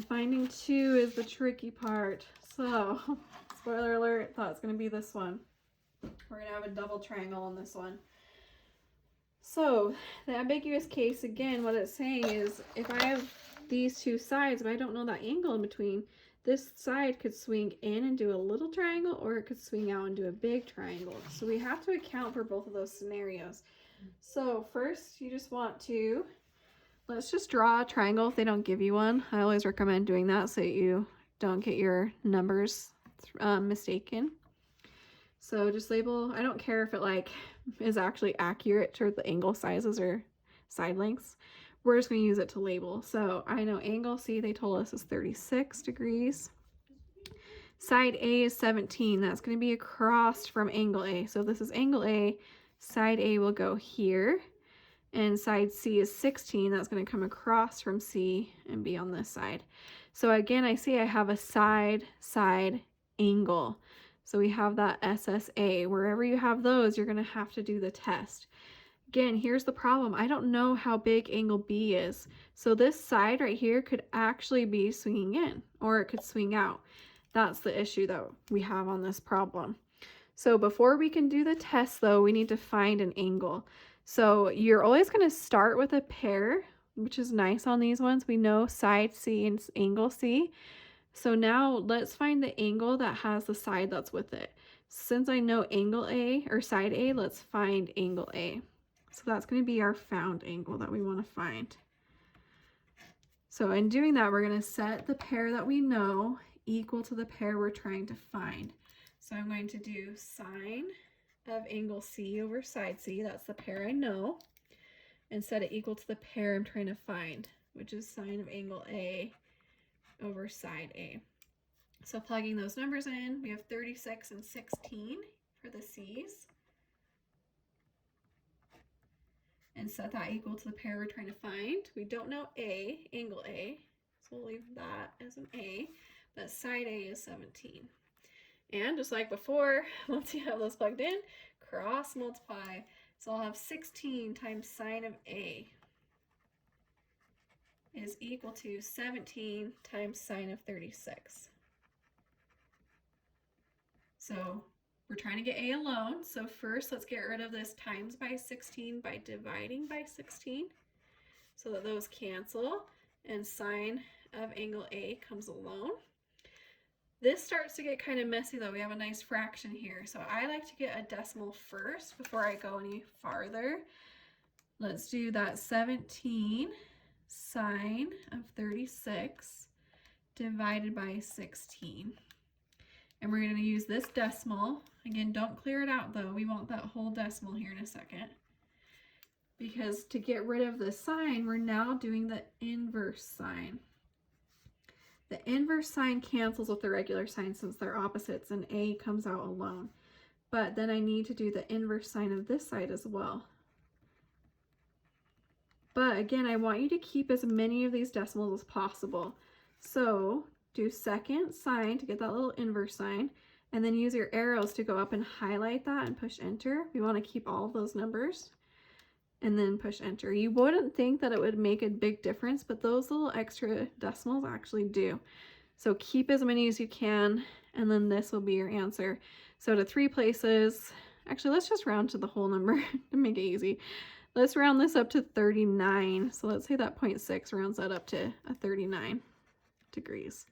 Finding 2 is the tricky part. So, spoiler alert, thought it's going to be this one. We're going to have a double triangle on this one. So, the ambiguous case, again, what it's saying is if I have these 2 sides, but I don't know that angle in between, this side could swing in and do a little triangle, or it could swing out and do a big triangle. So we have to account for both of those scenarios. So first, you just want to, let's just draw a triangle if they don't give you one. I always recommend doing that so you don't get your numbers mistaken. So just label, I don't care if it like is actually accurate to the angle sizes or side lengths. We're just going to use it to label. So I know angle C, they told us, is 36 degrees. Side A is 17. That's going to be across from angle A. So this is angle A. Side A will go here. And side C is 16. That's going to come across from C and be on this side. So again, I see I have a side angle. So we have that SSA. Wherever you have those, you're going to have to do the test. Again, here's the problem. I don't know how big angle B is. So this side right here could actually be swinging in, or it could swing out. That's the issue that we have on this problem. So before we can do the test though, we need to find an angle. So you're always going to start with a pair, which is nice on these ones. We know side C and angle C. So now let's find the angle that has the side that's with it. Since I know angle A or side A, let's find angle A. So that's going to be our found angle that we want to find. So in doing that, we're going to set the pair that we know equal to the pair we're trying to find. So I'm going to do sine of angle C over side C. That's the pair I know. And set it equal to the pair I'm trying to find, which is sine of angle A over side A. So plugging those numbers in, we have 36 and 16 for the C's. And set that equal to the pair we're trying to find. We don't know A, angle A, so we'll leave that as an A, but side A is 17. And just like before, once you have those plugged in, cross multiply. So I'll have 16 times sine of A is equal to 17 times sine of 36. So we're trying to get A alone. So first, let's get rid of this times by 16 by dividing by 16 so that those cancel and sine of angle A comes alone. This starts to get kind of messy though. We have a nice fraction here. So I like to get a decimal first before I go any farther. Let's do that 17 sine of 36 divided by 16. And we're going to use this decimal. Again, don't clear it out though. We want that whole decimal here in a second. Because to get rid of the sign, we're now doing the inverse sign. The inverse sign cancels with the regular sign since they're opposites, and A comes out alone. But then I need to do the inverse sign of this side as well. But again, I want you to keep as many of these decimals as possible. So do second sign to get that little inverse sign, and then use your arrows to go up and highlight that and push enter. We want to keep all of those numbers and then push enter. You wouldn't think that it would make a big difference, but those little extra decimals actually do. So keep as many as you can, and then this will be your answer. So to 3 places, actually let's just round to the whole number to make it easy. Let's round this up to 39. So let's say that 0.6 rounds that up to a 39 degrees.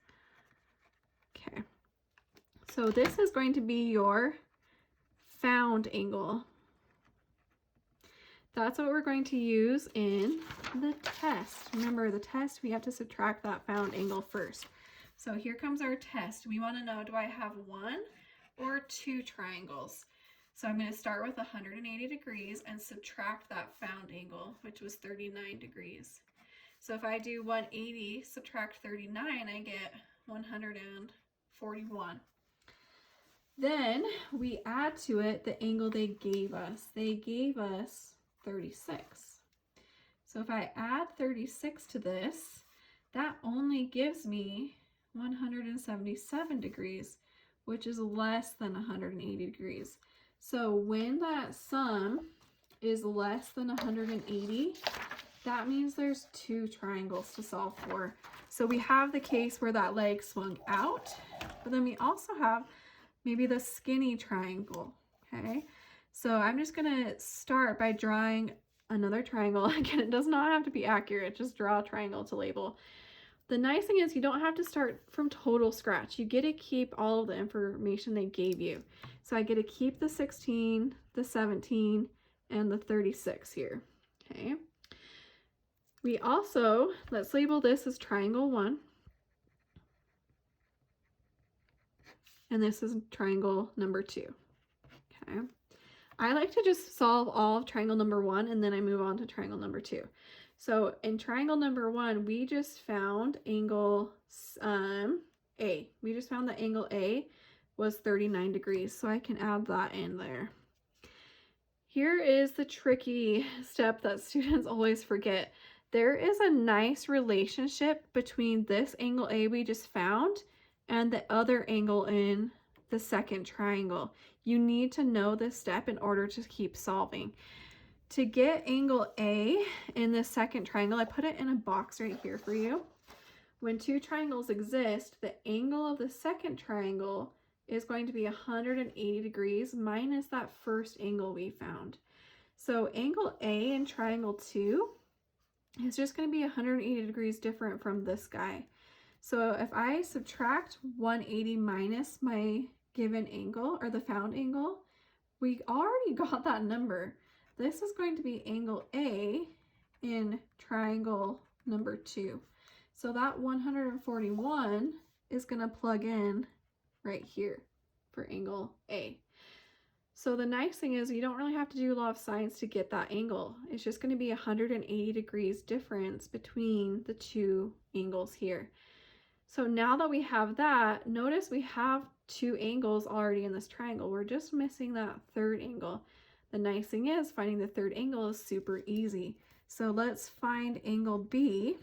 Okay, so this is going to be your found angle. That's what we're going to use in the test. Remember, the test, we have to subtract that found angle first. So here comes our test. We want to know, do I have 1 or 2 triangles? So I'm going to start with 180 degrees and subtract that found angle, which was 39 degrees. So if I do 180 subtract 39, I get 141. Then we add to it the angle they gave us. They gave us 36. So if I add 36 to this, that only gives me 177 degrees, which is less than 180 degrees. So when that sum is less than 180, that means there's 2 triangles to solve for. So we have the case where that leg swung out, but then we also have maybe the skinny triangle, okay? So I'm just gonna start by drawing another triangle. Again, it does not have to be accurate, just draw a triangle to label. The nice thing is you don't have to start from total scratch. You get to keep all of the information they gave you. So I get to keep the 16, the 17, and the 36 here, okay? We also, let's label this as triangle 1. And this is triangle number 2, okay? I like to just solve all of triangle number 1 and then I move on to triangle number 2. So in triangle number 1, we just found angle A. We just found that angle A was 39 degrees, so I can add that in there. Here is the tricky step that students always forget. There is a nice relationship between this angle A we just found and the other angle in the second triangle. You need to know this step in order to keep solving. To get angle A in the second triangle, I put it in a box right here for you. When two triangles exist, the angle of the second triangle is going to be 180 degrees minus that first angle we found. So angle A in triangle 2 is just going to be 180 degrees different from this guy. So if I subtract 180 minus my given angle, or the found angle, we already got that number. This is going to be angle A in triangle number 2. So that 141 is going to plug in right here for angle A. So the nice thing is you don't really have to do a lot of science to get that angle. It's just going to be 180 degrees difference between the two angles here. So now that we have that, notice we have two angles already in this triangle. We're just missing that third angle. The nice thing is finding the third angle is super easy. So let's find angle B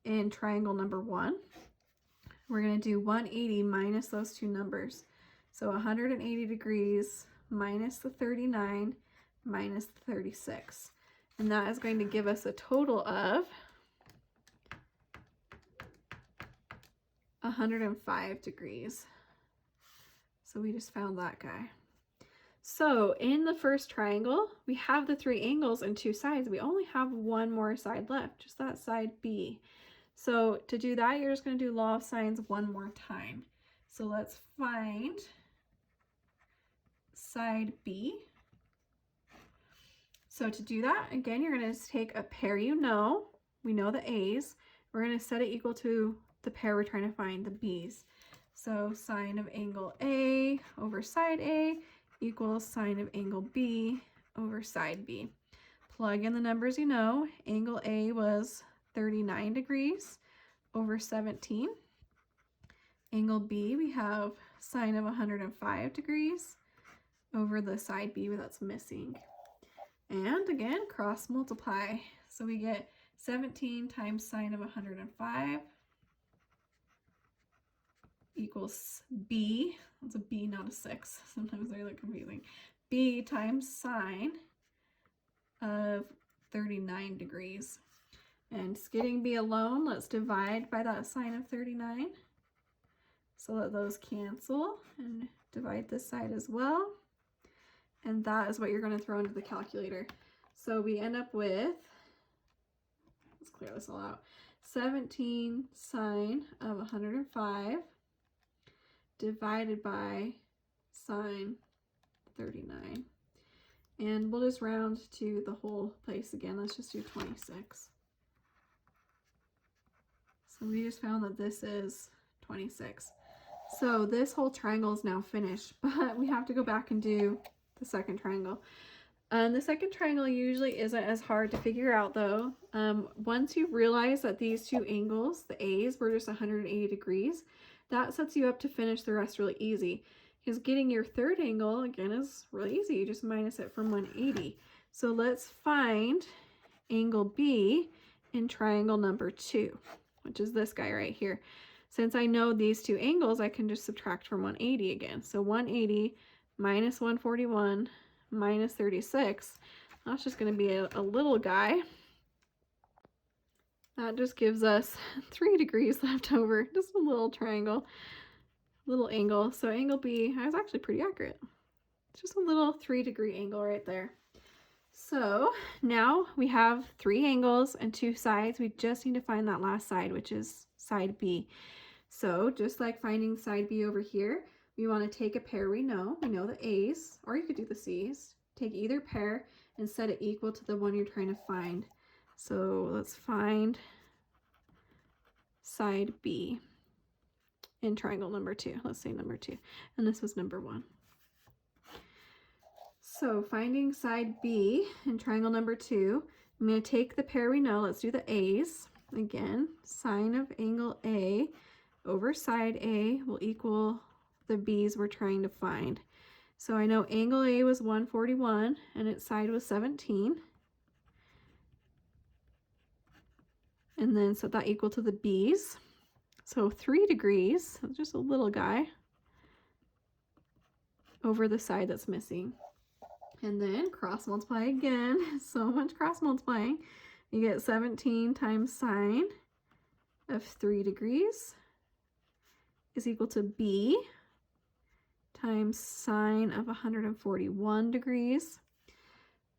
in triangle number 1. We're going to do 180 minus those two numbers. So 180 degrees minus the 39 minus the 36. And that is going to give us a total of 105 degrees. So we just found that guy. So in the first triangle, we have the 3 angles and 2 sides. We only have one more side left, just that side B. So to do that, you're just going to do law of sines one more time. So let's find side B. So to do that, again, you're going to take a pair you know. We know the A's. We're going to set it equal to the pair we're trying to find, the B's. So sine of angle A over side A equals sine of angle B over side B. Plug in the numbers you know. Angle A was 39 degrees over 17. Angle B, we have sine of 105 degrees over the side B that's missing. And again, cross multiply. So we get 17 times sine of 105 equals B. That's a B, not a 6. Sometimes they're like confusing. B times sine of 39 degrees. And just getting B alone, let's divide by that sine of 39. So let those cancel and divide this side as well. And that is what you're going to throw into the calculator. So we end up with, let's clear this all out, 17 sine of 105 divided by sine 39. And we'll just round to the whole place again. Let's just do 26. So we just found that this is 26. So this whole triangle is now finished, but we have to go back and do the second triangle. The second triangle usually isn't as hard to figure out though. Once you realize that these two angles, the A's, were just 180 degrees, that sets you up to finish the rest really easy. Because getting your third angle, again, is really easy. You just minus it from 180. So let's find angle B in triangle number 2, which is this guy right here. Since I know these two angles, I can just subtract from 180 again. So 180 minus 141 minus 36, that's just going to be a little guy. That just gives us 3 degrees left over, just a little triangle, little angle. So angle B, I was actually pretty accurate. It's just a little 3-degree angle right there. So now we have 3 angles and 2 sides. We just need to find that last side, which is side B. So just like finding side B over here, we want to take a pair we know the A's, or you could do the C's. Take either pair and set it equal to the one you're trying to find. So let's find side B in triangle number 2. Let's say number 2, and this was number 1. So finding side B in triangle number 2, I'm going to take the pair we know. Let's do the A's. Again, sine of angle A over side A will equal the B's we're trying to find. So I know angle A was 141 and its side was 17. And then set that equal to the B's. So 3 degrees, just a little guy, over the side that's missing. And then cross multiply again, so much cross multiplying. You get 17 times sine of 3 degrees is equal to B times sine of 141 degrees.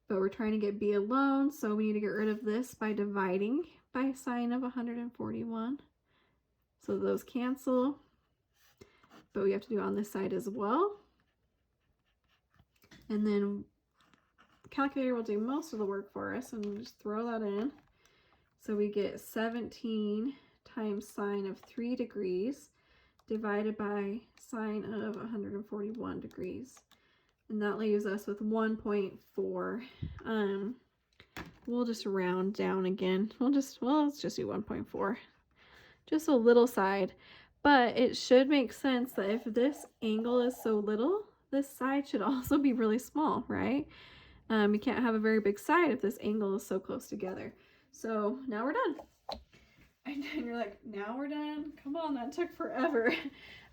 But we're trying to get B alone, so we need to get rid of this by dividing by sine of 141. So those cancel, but we have to do it on this side as well. And then the calculator will do most of the work for us, and we'll just throw that in. So we get 17 times sine of 3 degrees divided by sine of 141 degrees. And that leaves us with 1.4. We'll just round down again. Let's just do 1.4. Just a little side. But it should make sense that if this angle is so little, this side should also be really small, right? You can't have a very big side if this angle is so close together. So now we're done. And you're like, now we're done? Come on, that took forever.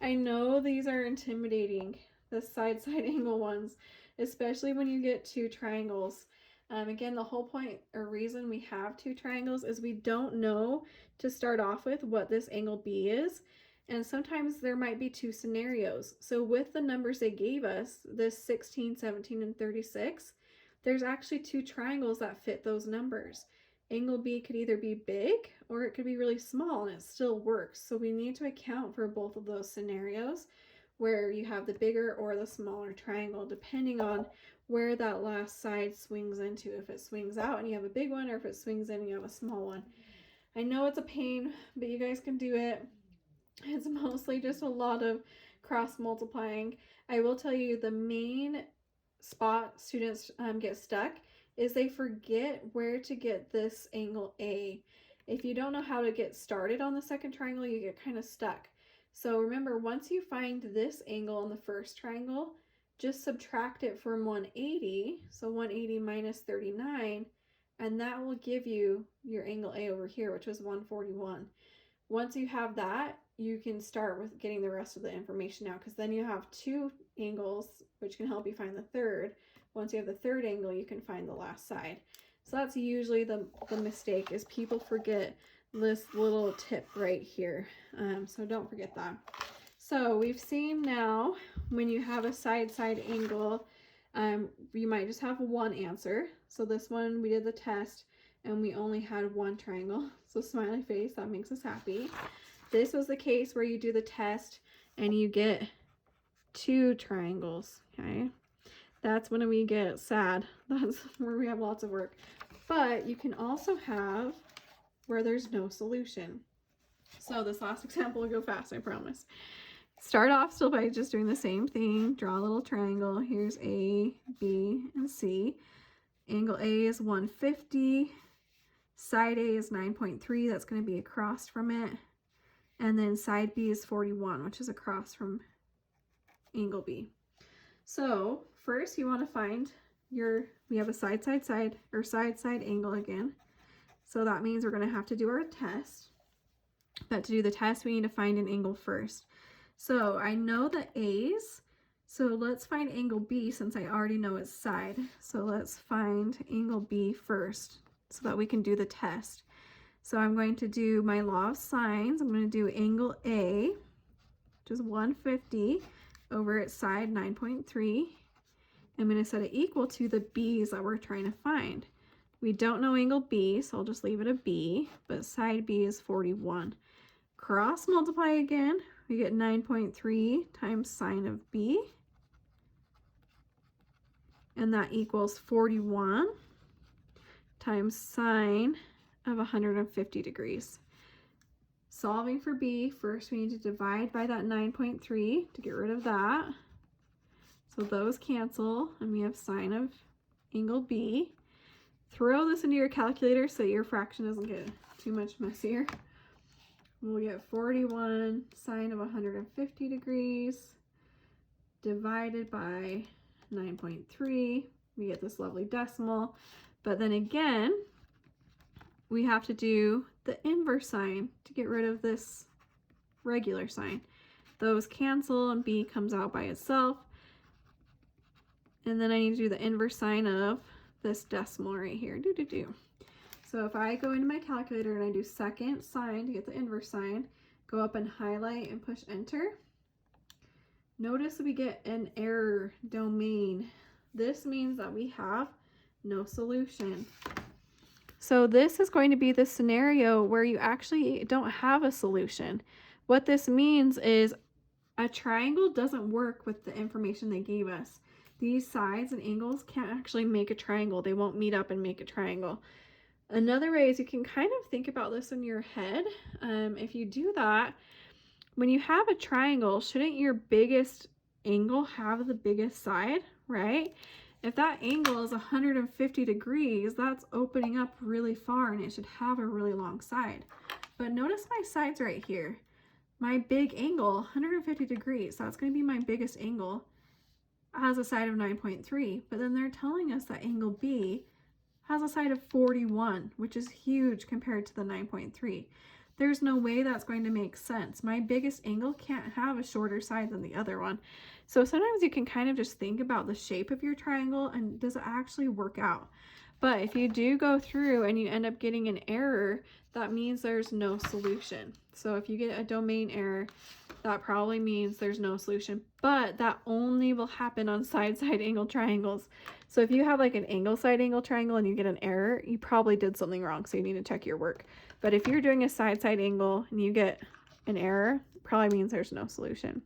I know these are intimidating, the side angle ones, especially when you get 2 triangles. Again, the whole point or reason we have 2 triangles is we don't know to start off with what this angle B is. And sometimes there might be 2 scenarios. So with the numbers they gave us, this 16, 17, and 36, there's actually 2 triangles that fit those numbers. Angle B could either be big or it could be really small, and it still works. So we need to account for both of those scenarios where you have the bigger or the smaller triangle, depending on where that last side swings into. If it swings out and you have a big one, or if it swings in and you have a small one. I know it's a pain, but you guys can do it. It's mostly just a lot of cross multiplying. I will tell you the main spot students get stuck is they forget where to get this angle A. If you don't know how to get started on the second triangle, you get kind of stuck. So remember, once you find this angle on the first triangle, just subtract it from 180, so 180 minus 39, and that will give you your angle A over here, which was 141. Once you have that, you can start with getting the rest of the information out, because then you have 2 angles, which can help you find the third. Once you have the third angle, you can find the last side. So that's usually the mistake, is people forget this little tip right here. So don't forget that. So we've seen now when you have a side angle, you might just have one answer. So this one, we did the test and we only had 1 triangle. So smiley face, that makes us happy. This was the case where you do the test and you get 2 triangles, okay? That's when we get sad. That's where we have lots of work. But you can also have where there's no solution. So this last example will go fast, I promise. Start off still by just doing the same thing. Draw a little triangle. Here's A, B, and C. Angle A is 150. Side A is 9.3. That's going to be across from it. And then side B is 41, which is across from angle B. So first you want to find we have a side angle again. So that means we're going to have to do our test. But to do the test, we need to find an angle first. So I know the A's, so let's find angle B since I already know its side. So let's find angle B first so that we can do the test. So I'm going to do my law of sines. I'm going to do angle A, which is 150 over its side 9.3. I'm going to set it equal to the B's that we're trying to find. We don't know angle B, so I'll just leave it a B, but side B is 41. Cross multiply again, we get 9.3 times sine of B, and that equals 41 times sine of 150 degrees. Solving for B, first we need to divide by that 9.3 to get rid of that. So those cancel, and we have sine of angle B. Throw this into your calculator so your fraction doesn't get too much messier. We'll get 41 sine of 150 degrees divided by 9.3. We get this lovely decimal. But then again, we have to do the inverse sign to get rid of this regular sign. Those cancel and B comes out by itself. And then I need to do the inverse sign of this decimal right here. So if I go into my calculator and I do second sine to get the inverse sign, go up and highlight and push enter, notice we get an error domain. This means that we have no solution. So this is going to be the scenario where you actually don't have a solution. What this means is a triangle doesn't work with the information they gave us. These sides and angles can't actually make a triangle. They won't meet up and make a triangle. Another way is you can kind of think about this in your head. If you do that, when you have a triangle, shouldn't your biggest angle have the biggest side, right? If that angle is 150 degrees, that's opening up really far and it should have a really long side. But notice my sides right here. My big angle, 150 degrees, so that's going to be my biggest angle, has a side of 9.3, but then they're telling us that angle B has a side of 41, which is huge compared to the 9.3. There's no way that's going to make sense. My biggest angle can't have a shorter side than the other one. So sometimes you can kind of just think about the shape of your triangle and does it actually work out? But if you do go through and you end up getting an error, that means there's no solution. So if you get a domain error, that probably means there's no solution, but that only will happen on side-side angle triangles. So if you have like an angle side angle triangle and you get an error, you probably did something wrong, so you need to check your work. But if you're doing a side-side angle and you get an error, it probably means there's no solution.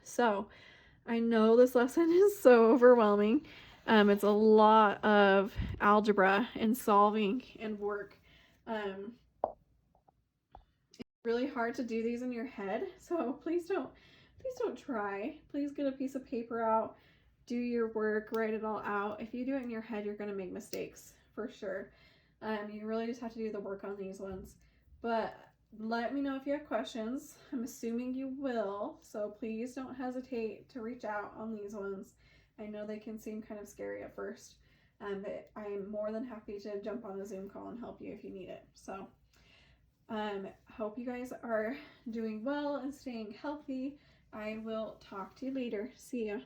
So I know this lesson is so overwhelming. It's a lot of algebra and solving and work. Really hard to do these in your head, so please don't try. Please get a piece of paper out, do your work, write it all out. If you do it in your head, you're going to make mistakes for sure. You really just have to do the work on these ones. But let me know if you have questions. I'm assuming you will, so please don't hesitate to reach out on these ones. I know they can seem kind of scary at first, but I'm more than happy to jump on a Zoom call and help you if you need it. So hope you guys are doing well and staying healthy. I will talk to you later. See ya.